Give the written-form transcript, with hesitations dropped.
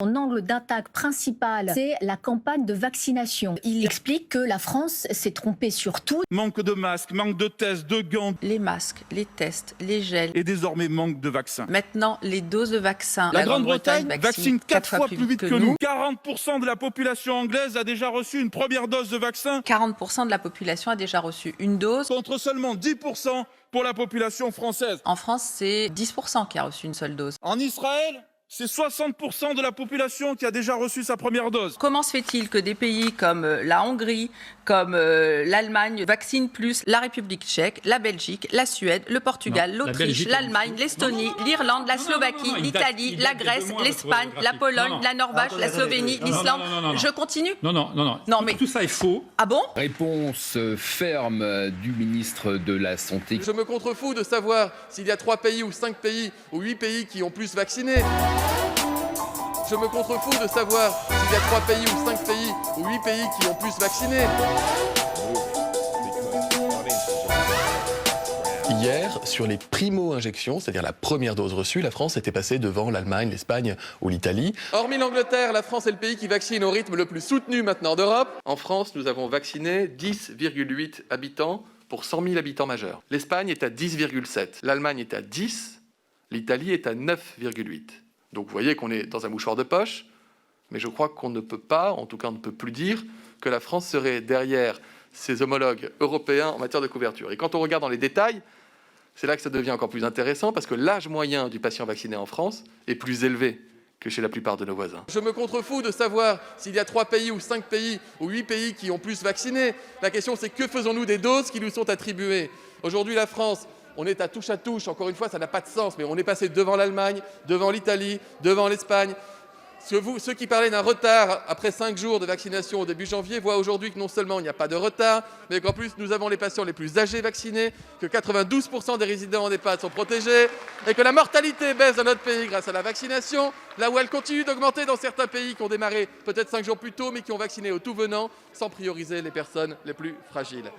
Son angle d'attaque principal, c'est la campagne de vaccination. Il explique que la France s'est trompée sur tout. Manque de masques, manque de tests, de gants. Les masques, les tests, les gels. Et désormais manque de vaccins. Maintenant, les doses de vaccins. La Grande-Bretagne vaccine 4 fois plus vite que nous. 40% de la population anglaise a déjà reçu une première dose de vaccin. 40% de la population a déjà reçu une dose. Contre seulement 10% pour la population française. En France, c'est 10% qui a reçu une seule dose. En Israël, c'est 60% de la population qui a déjà reçu sa première dose. Comment se fait-il que des pays comme la Hongrie, comme l'Allemagne vaccinent plus la République tchèque, la Belgique, la Suède, le Portugal, l'Autriche, l'Allemagne, l'Estonie, l'Irlande, la Slovaquie, l'Italie, la Grèce, l'Espagne, la Pologne, la Norvège, la Slovénie, l'Islande. Je continue ? Non, mais tout ça est faux. Ah bon ? Réponse ferme du ministre de la Santé. Je me contrefous de savoir s'il y a 3 pays ou 5 pays ou 8 pays qui ont plus vacciné. Je me contrefous de savoir s'il y a 3 pays ou 5 pays ou 8 pays qui ont plus vacciné. Hier, sur les primo-injections, c'est-à-dire la première dose reçue, la France était passée devant l'Allemagne, l'Espagne ou l'Italie. Hormis l'Angleterre, la France est le pays qui vaccine au rythme le plus soutenu maintenant d'Europe. En France, nous avons vacciné 10,8 habitants pour 100 000 habitants majeurs. L'Espagne est à 10,7. L'Allemagne est à 10. L'Italie est à 9,8. Donc vous voyez qu'on est dans un mouchoir de poche, mais je crois qu'on ne peut pas, en tout cas on ne peut plus dire, que la France serait derrière ses homologues européens en matière de couverture. Et quand on regarde dans les détails, c'est là que ça devient encore plus intéressant, parce que l'âge moyen du patient vacciné en France est plus élevé que chez la plupart de nos voisins. Je me contrefous de savoir s'il y a 3 pays ou 5 pays ou 8 pays qui ont plus vacciné. La question c'est que faisons-nous des doses qui nous sont attribuées ? Aujourd'hui la France, on est à touche, encore une fois, ça n'a pas de sens, mais on est passé devant l'Allemagne, devant l'Italie, devant l'Espagne. Ceux qui parlaient d'un retard après 5 jours de vaccination au début janvier voient aujourd'hui que non seulement il n'y a pas de retard, mais qu'en plus nous avons les patients les plus âgés vaccinés, que 92% des résidents en EHPAD sont protégés, et que la mortalité baisse dans notre pays grâce à la vaccination, là où elle continue d'augmenter dans certains pays qui ont démarré peut-être 5 jours plus tôt, mais qui ont vacciné au tout venant, sans prioriser les personnes les plus fragiles.